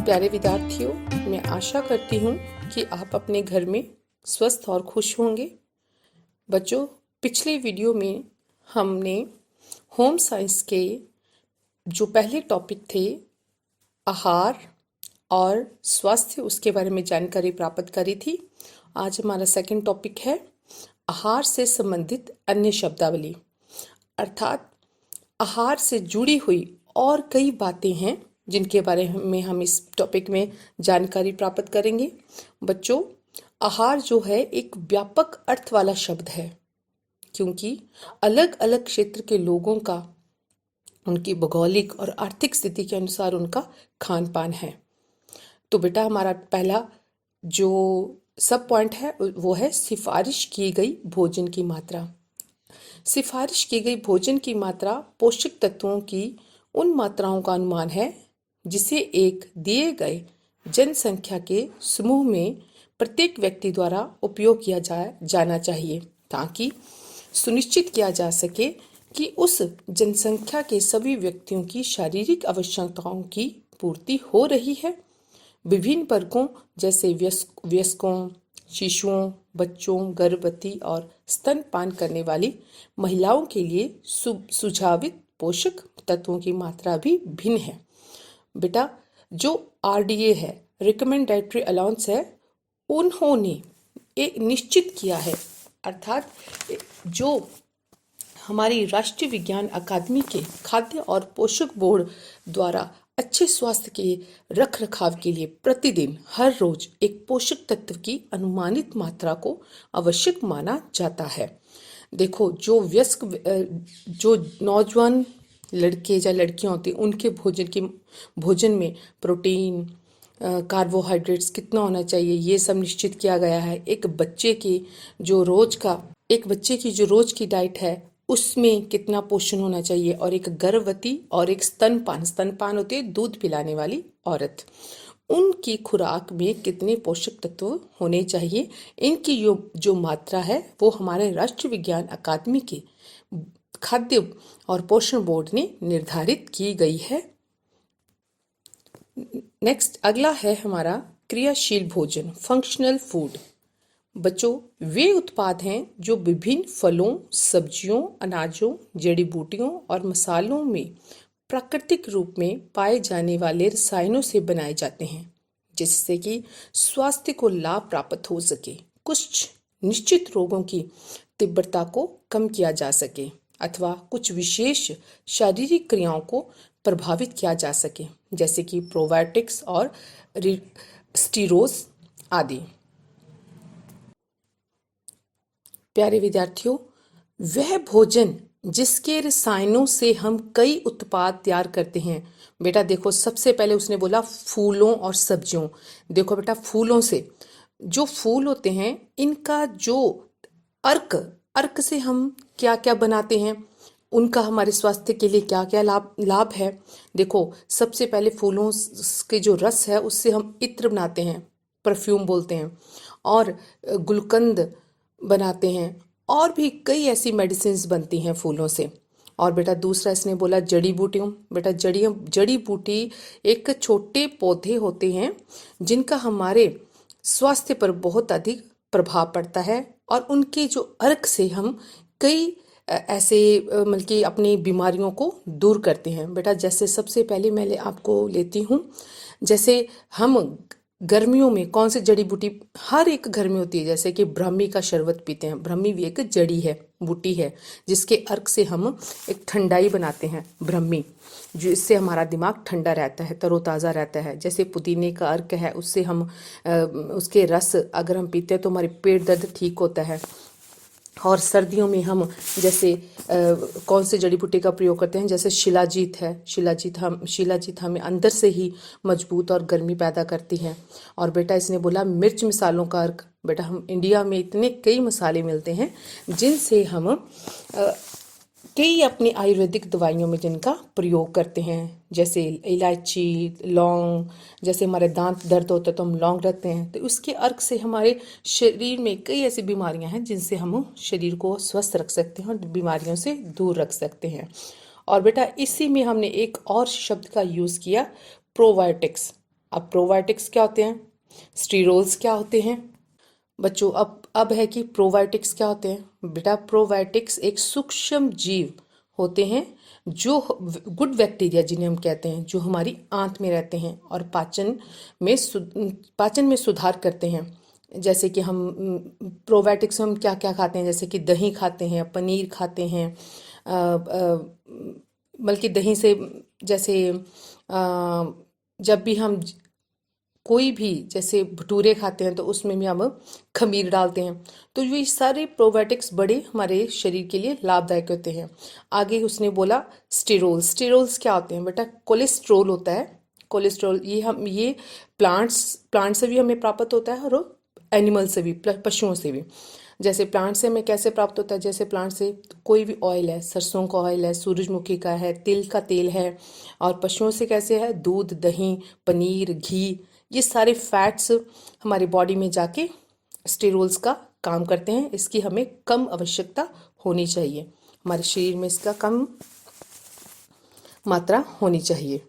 प्यारे विद्यार्थियों, मैं आशा करती हूँ कि आप अपने घर में स्वस्थ और खुश होंगे। बच्चों, पिछले वीडियो में हमने होम साइंस के जो पहले टॉपिक थे आहार और स्वास्थ्य, उसके बारे में जानकारी प्राप्त करी थी। आज हमारा सेकंड टॉपिक है आहार से संबंधित अन्य शब्दावली, अर्थात आहार से जुड़ी हुई और कई बातें हैं जिनके बारे में हम इस टॉपिक में जानकारी प्राप्त करेंगे। बच्चों, आहार जो है एक व्यापक अर्थ वाला शब्द है, क्योंकि अलग अलग क्षेत्र के लोगों का उनकी भौगोलिक और आर्थिक स्थिति के अनुसार उनका खान पान है। तो बेटा, हमारा पहला जो सब पॉइंट है वो है सिफारिश की गई भोजन की मात्रा। सिफारिश की गई भोजन की मात्रा पोषक तत्वों की उन मात्राओं का अनुमान है जिसे एक दिए गए जनसंख्या के समूह में प्रत्येक व्यक्ति द्वारा उपयोग किया जाना चाहिए, ताकि सुनिश्चित किया जा सके कि उस जनसंख्या के सभी व्यक्तियों की शारीरिक आवश्यकताओं की पूर्ति हो रही है। विभिन्न वर्गों जैसे वयस्कों, शिशुओं, बच्चों, गर्भवती और स्तनपान करने वाली महिलाओं के लिए सुझावित पोषक तत्वों की मात्रा भी भिन्न है। बेटा, जो RDA है, रिकमेंड डाइटरी अलाउंस है, उन्होंने एक निश्चित किया है, अर्थात जो हमारी राष्ट्रीय विज्ञान अकादमी के खाद्य और पोषक बोर्ड द्वारा अच्छे स्वास्थ्य के रख रखाव के लिए प्रतिदिन हर रोज एक पोषक तत्व की अनुमानित मात्रा को आवश्यक माना जाता है। देखो, जो नौजवान लड़के या लड़कियां होती हैं, उनके भोजन में प्रोटीन, कार्बोहाइड्रेट्स कितना होना चाहिए, ये सब निश्चित किया गया है। एक बच्चे की जो रोज की डाइट है उसमें कितना पोषण होना चाहिए, और एक गर्भवती और एक स्तनपान होती है दूध पिलाने वाली औरत, उनकी खुराक में कितने पोषक तत्व होने चाहिए, इनकी जो मात्रा है वो हमारे राष्ट्रीय विज्ञान अकादमी के खाद्य और पोषण बोर्ड ने निर्धारित की गई है। नेक्स्ट, अगला है हमारा क्रियाशील भोजन, फंक्शनल फूड। बच्चों, वे उत्पाद हैं जो विभिन्न फलों, सब्जियों, अनाजों, जड़ी बूटियों और मसालों में प्राकृतिक रूप में पाए जाने वाले रसायनों से बनाए जाते हैं, जिससे कि स्वास्थ्य को लाभ प्राप्त हो सके, कुछ निश्चित रोगों की तीव्रता को कम किया जा सके, अथवा कुछ विशेष शारीरिक क्रियाओं को प्रभावित किया जा सके, जैसे कि प्रोबायोटिक्स और स्टीरोज आदि। प्यारे विद्यार्थियों, वह भोजन जिसके रसायनों से हम कई उत्पाद तैयार करते हैं। बेटा देखो, सबसे पहले उसने बोला फूलों और सब्जियों। देखो बेटा, फूलों से जो फूल होते हैं, इनका जो अर्क से हम क्या क्या बनाते हैं, उनका हमारे स्वास्थ्य के लिए क्या क्या लाभ है। देखो, सबसे पहले फूलों के जो रस है उससे हम इत्र बनाते हैं, परफ्यूम बोलते हैं, और गुलकंद बनाते हैं, और भी कई ऐसी मेडिसिन्स बनती हैं फूलों से। और बेटा दूसरा इसने बोला जड़ी बूटियों। बेटा, जड़ी बूटी एक छोटे पौधे होते हैं जिनका हमारे स्वास्थ्य पर बहुत अधिक प्रभाव पड़ता है, और उनके जो अर्क से हम कई ऐसे मतलब कि अपनी बीमारियों को दूर करते हैं। बेटा, जैसे सबसे पहले मैं आपको लेती हूँ, जैसे हम गर्मियों में कौन सी जड़ी बूटी हर एक घर में होती है, जैसे कि ब्राह्मी का शरबत पीते हैं। ब्राह्मी भी एक जड़ी है, बूटी है, जिसके अर्क से हम एक ठंडाई बनाते हैं, ब्राह्मी, जो इससे हमारा दिमाग ठंडा रहता है, तरोताज़ा रहता है। जैसे पुदीने का अर्क है, उससे हम उसके रस अगर हम पीते हैं तो हमारे पेट दर्द ठीक होता है। और सर्दियों में हम जैसे कौन से जड़ी बूटी का प्रयोग करते हैं, जैसे शिलाजीत है। शिलाजीत हमें अंदर से ही मजबूत और गर्मी पैदा करती है। और बेटा इसने बोला मिर्च मसालों का अर्क। बेटा, हम इंडिया में इतने कई मसाले मिलते हैं जिनसे हम कई अपनी आयुर्वेदिक दवाइयों में जिनका प्रयोग करते हैं, जैसे इलायची, लौंग। जैसे हमारे दांत दर्द होता है तो हम लौंग रखते हैं, तो उसके अर्क से हमारे शरीर में कई ऐसी बीमारियां हैं जिनसे हम शरीर को स्वस्थ रख सकते हैं और बीमारियों से दूर रख सकते हैं। और बेटा इसी में हमने एक और शब्द का यूज़ किया, प्रोबायोटिक्स। अब प्रोबायोटिक्स क्या होते हैं, स्टीरोल्स क्या होते हैं। बच्चों अब है कि प्रोबायोटिक्स क्या होते हैं। बेटा प्रोबायोटिक्स एक सूक्ष्म जीव होते हैं जो गुड बैक्टीरिया जिन्हें हम कहते हैं, जो हमारी आंत में रहते हैं और पाचन में सुधार करते हैं। जैसे कि हम प्रोबायोटिक्स में हम क्या क्या खाते हैं, जैसे कि दही खाते हैं, पनीर खाते हैं, बल्कि दही से जैसे जब भी हम कोई भी जैसे भटूरे खाते हैं तो उसमें भी हम खमीर डालते हैं। तो ये सारे प्रोबायोटिक्स बड़े हमारे शरीर के लिए लाभदायक होते हैं। आगे उसने बोला स्टेरोल्स। स्टेरोल्स क्या होते हैं बेटा, कोलेस्ट्रोल होता है। कोलेस्ट्रोल ये प्लांट से भी हमें प्राप्त होता है और एनिमल से भी, पशुओं से भी। जैसे प्लांट से हमें कैसे प्राप्त होता है, जैसे प्लांट से कोई भी ऑयल है, सरसों का ऑयल है, सूरजमुखी का है, तिल का तेल है। और पशुओं से कैसे है, दूध, दही, पनीर, घी, ये सारे फैट्स हमारी बॉडी में जाके स्टेरोल्स का काम करते हैं। इसकी हमें कम आवश्यकता होनी चाहिए, हमारे शरीर में इसका कम मात्रा होनी चाहिए।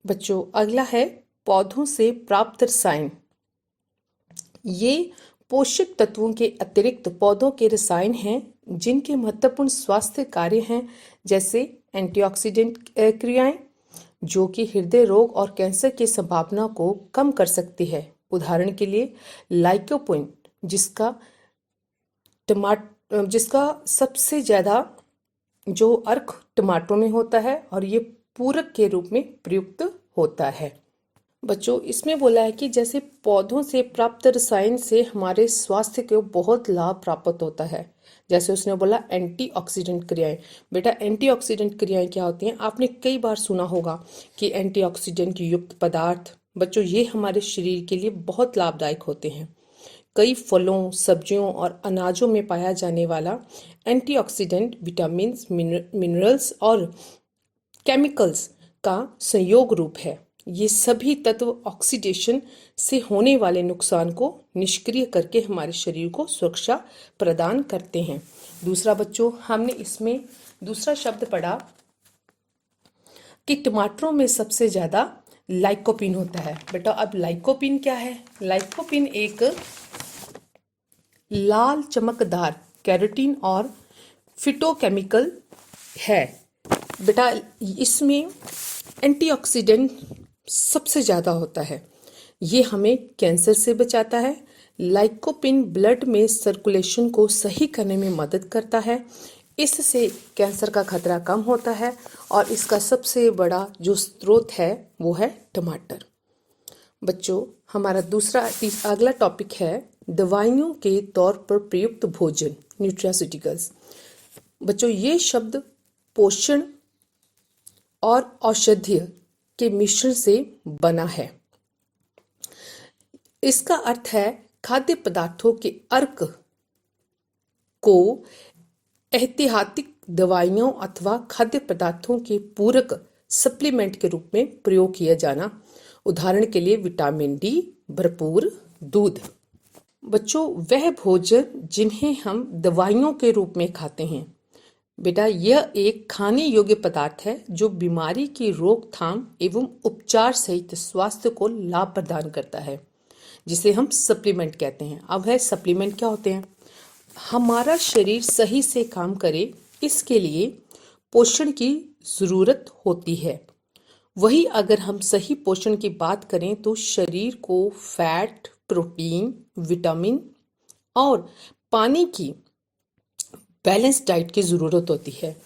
बच्चों अगला है पौधों से प्राप्त रसायन। ये पोषक तत्वों के अतिरिक्त पौधों के रसायन हैं जिनके महत्वपूर्ण स्वास्थ्य कार्य हैं, जैसे एंटीऑक्सीडेंट क्रियाएं, जो कि हृदय रोग और कैंसर की संभावना को कम कर सकती है। उदाहरण के लिए लाइकोपिन, जिसका सबसे ज़्यादा जो अर्क टमाटरों में होता है और ये पूरक के रूप में प्रयुक्त होता है। बच्चों इसमें बोला है कि जैसे पौधों से प्राप्त रसायन से हमारे स्वास्थ्य को बहुत लाभ प्राप्त होता है। जैसे उसने बोला एंटीऑक्सीडेंट क्रियाएं। बेटा एंटीऑक्सीडेंट क्रियाएं क्या होती हैं, आपने कई बार सुना होगा कि एंटीऑक्सीडेंट युक्त पदार्थ। बच्चों ये हमारे शरीर के लिए बहुत लाभदायक होते हैं। कई फलों, सब्जियों और अनाजों में पाया जाने वाला एंटीऑक्सीडेंट विटामिन, मिनरल्स और केमिकल्स का संयोग रूप है। ये सभी तत्व ऑक्सीडेशन से होने वाले नुकसान को निष्क्रिय करके हमारे शरीर को सुरक्षा प्रदान करते हैं। दूसरा बच्चों हमने इसमें दूसरा शब्द पढ़ा कि टमाटरों में सबसे ज़्यादा लाइकोपिन होता है। बेटा अब लाइकोपिन क्या है, लाइकोपिन एक लाल चमकदार कैरोटीन और फिटोकेमिकल है। बेटा इसमें एंटीऑक्सीडेंट सबसे ज़्यादा होता है। ये हमें कैंसर से बचाता है। लाइकोपिन ब्लड में सर्कुलेशन को सही करने में मदद करता है। इससे कैंसर का खतरा कम होता है और इसका सबसे बड़ा जो स्रोत है वो है टमाटर। बच्चों हमारा अगला टॉपिक है दवाइयों के तौर पर प्रयुक्त भोजन, न्यूट्रास्यूटिकल्स। बच्चों ये शब्द पोषण और औषधीय के मिश्रण से बना है। इसका अर्थ है खाद्य पदार्थों के अर्क को एहतियाती दवाइयों अथवा खाद्य पदार्थों के पूरक सप्लीमेंट के रूप में प्रयोग किया जाना। उदाहरण के लिए विटामिन डी भरपूर दूध। बच्चों वह भोजन जिन्हें हम दवाइयों के रूप में खाते हैं। बेटा यह एक खाने योग्य पदार्थ है जो बीमारी की रोकथाम एवं उपचार सहित स्वास्थ्य को लाभ प्रदान करता है, जिसे हम सप्लीमेंट कहते हैं। अब है सप्लीमेंट क्या होते हैं। हमारा शरीर सही से काम करे इसके लिए पोषण की ज़रूरत होती है। वही अगर हम सही पोषण की बात करें तो शरीर को फैट, प्रोटीन, विटामिन और पानी की बैलेंस डाइट की ज़रूरत होती है।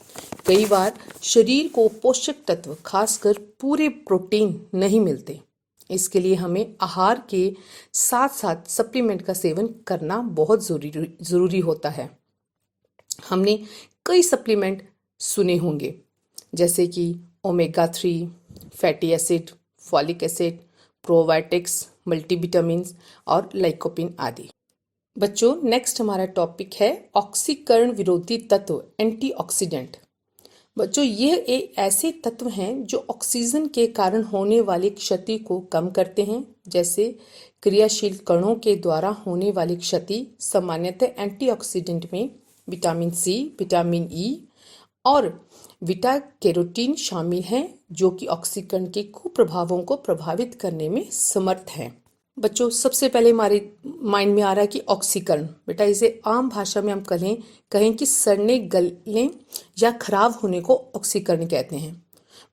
कई बार शरीर को पोषक तत्व खासकर पूरे प्रोटीन नहीं मिलते। इसके लिए हमें आहार के साथ साथ सप्लीमेंट का सेवन करना बहुत ज़रूरी होता है। हमने कई सप्लीमेंट सुने होंगे जैसे कि omega 3 fatty acid, folic acid, probiotics, multivitamins और लाइकोपिन आदि। बच्चों नेक्स्ट हमारा टॉपिक है ऑक्सीकरण विरोधी तत्व, एंटीऑक्सीडेंट। बच्चों यह एक ऐसे तत्व हैं जो ऑक्सीजन के कारण होने वाली क्षति को कम करते हैं। जैसे क्रियाशील कणों के द्वारा होने वाली क्षति सामान्यतः एंटीऑक्सीडेंट में विटामिन सी, विटामिन ई और बीटा कैरोटीन शामिल हैं जो कि ऑक्सीकरण के कुप्रभावों को प्रभावित करने में समर्थ हैं। बच्चों, सबसे पहले हमारे माइंड में आ रहा है कि ऑक्सीकरण। बेटा, इसे आम भाषा में हम कहें कि सड़ने गलने या खराब होने को ऑक्सीकरण कहते हैं।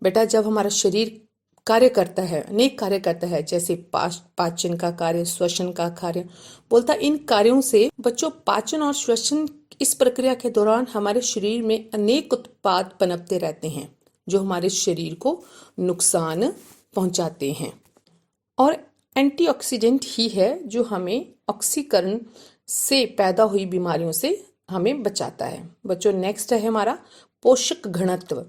बेटा, जब हमारा शरीर कार्य करता है, अनेक कार्य करता है, जैसे पाचन का कार्य, श्वसन का कार्य, बोलता इन कार्यों से बच्चों पाचन और श्वसन इस प्रक्रिया के दौरान हमारे शरीर में अनेक उत्पाद पनपते रहते हैं जो हमारे शरीर को नुकसान पहुंचाते हैं, और एंटीऑक्सीडेंट ही है जो हमें ऑक्सीकरण से पैदा हुई बीमारियों से हमें बचाता है। बच्चों, नेक्स्ट है हमारा पोषक घनत्व।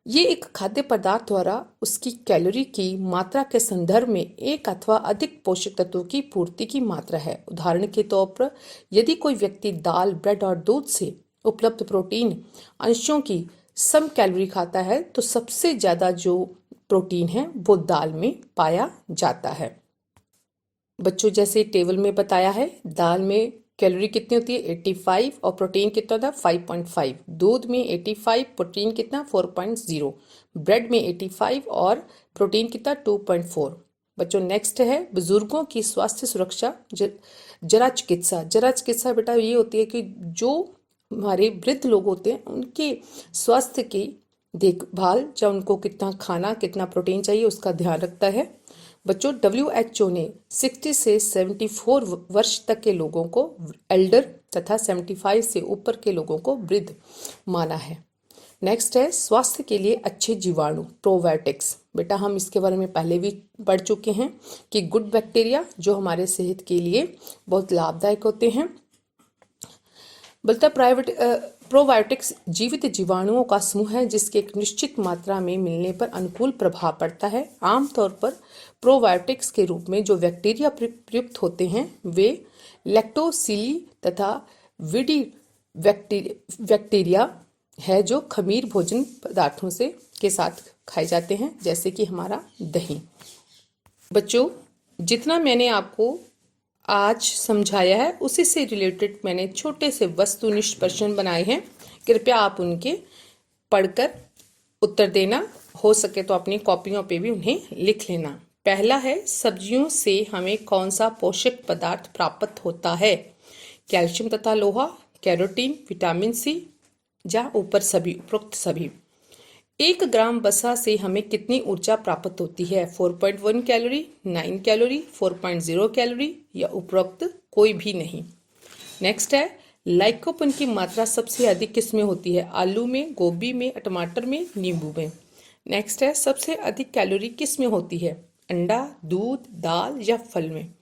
ये एक खाद्य पदार्थ द्वारा उसकी कैलोरी की मात्रा के संदर्भ में एक अथवा अधिक पोषक तत्वों की पूर्ति की मात्रा है। उदाहरण के तौर पर यदि कोई व्यक्ति दाल, ब्रेड और दूध से उपलब्ध प्रोटीन अंशों की सम कैलोरी खाता है तो सबसे ज्यादा जो प्रोटीन है वो दाल में पाया जाता है। बच्चों, जैसे टेबल में बताया है, दाल में कैलोरी कितनी होती है 85 और प्रोटीन कितना होता है 5.5। दूध में 85, प्रोटीन कितना 4.0। ब्रेड में 85 और प्रोटीन कितना 2.4। बच्चों, नेक्स्ट है बुजुर्गों की स्वास्थ्य सुरक्षा जरा चिकित्सा बेटा ये होती है कि जो हमारे वृद्ध लोग होते हैं उनके स्वास्थ्य की देखभाल, जब उनको कितना खाना, कितना प्रोटीन चाहिए उसका ध्यान रखता है। बच्चों, WHO ने 60 से 74 वर्ष तक के लोगों को एल्डर तथा 75 से ऊपर के लोगों को वृद्ध माना है। नेक्स्ट है स्वास्थ्य के लिए अच्छे जीवाणु, प्रोबायोटिक्स। बेटा, हम इसके बारे में पहले भी पढ़ चुके हैं कि गुड बैक्टीरिया जो हमारे सेहत के लिए बहुत लाभदायक होते हैं। बोलता प्रोबायोटिक्स जीवित जीवाणुओं का समूह है जिसके एक निश्चित मात्रा में मिलने पर अनुकूल प्रभाव पड़ता है। आमतौर पर प्रोबायोटिक्स के रूप में जो बैक्टीरिया प्रयुक्त होते हैं वे लैक्टोसिली तथा विडी बैक्टीरिया है जो खमीर भोजन पदार्थों से के साथ खाए जाते हैं, जैसे कि हमारा दही। बच्चों, जितना मैंने आपको आज समझाया है उसी से रिलेटेड मैंने छोटे से वस्तुनिष्ठ प्रश्न बनाए हैं। कृपया आप उनके पढ़कर उत्तर देना, हो सके तो अपनी कॉपियों पे भी उन्हें लिख लेना। पहला है, सब्जियों से हमें कौन सा पोषक पदार्थ प्राप्त होता है? कैल्शियम तथा लोहा, कैरोटीन, विटामिन सी या ऊपर सभी, उपरोक्त सभी। 1 ग्राम वसा से हमें कितनी ऊर्जा प्राप्त होती है? 4.1 कैलोरी, 9 कैलोरी, 4.0 कैलोरी या उपरोक्त कोई भी नहीं। नेक्स्ट है, लाइकोपन की मात्रा सबसे अधिक किस में होती है? आलू में, गोभी में, टमाटर में, नींबू में। नेक्स्ट है, सबसे अधिक कैलोरी किस में होती है? अंडा, दूध, दाल या फल में।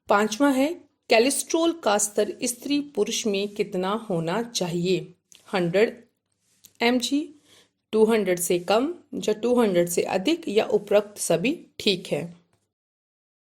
5वां है, कोलेस्ट्रॉल का स्तर स्त्री पुरुष में कितना होना चाहिए? 100 mg, 200 से कम या 200 से अधिक या उपरोक्त सभी ठीक है।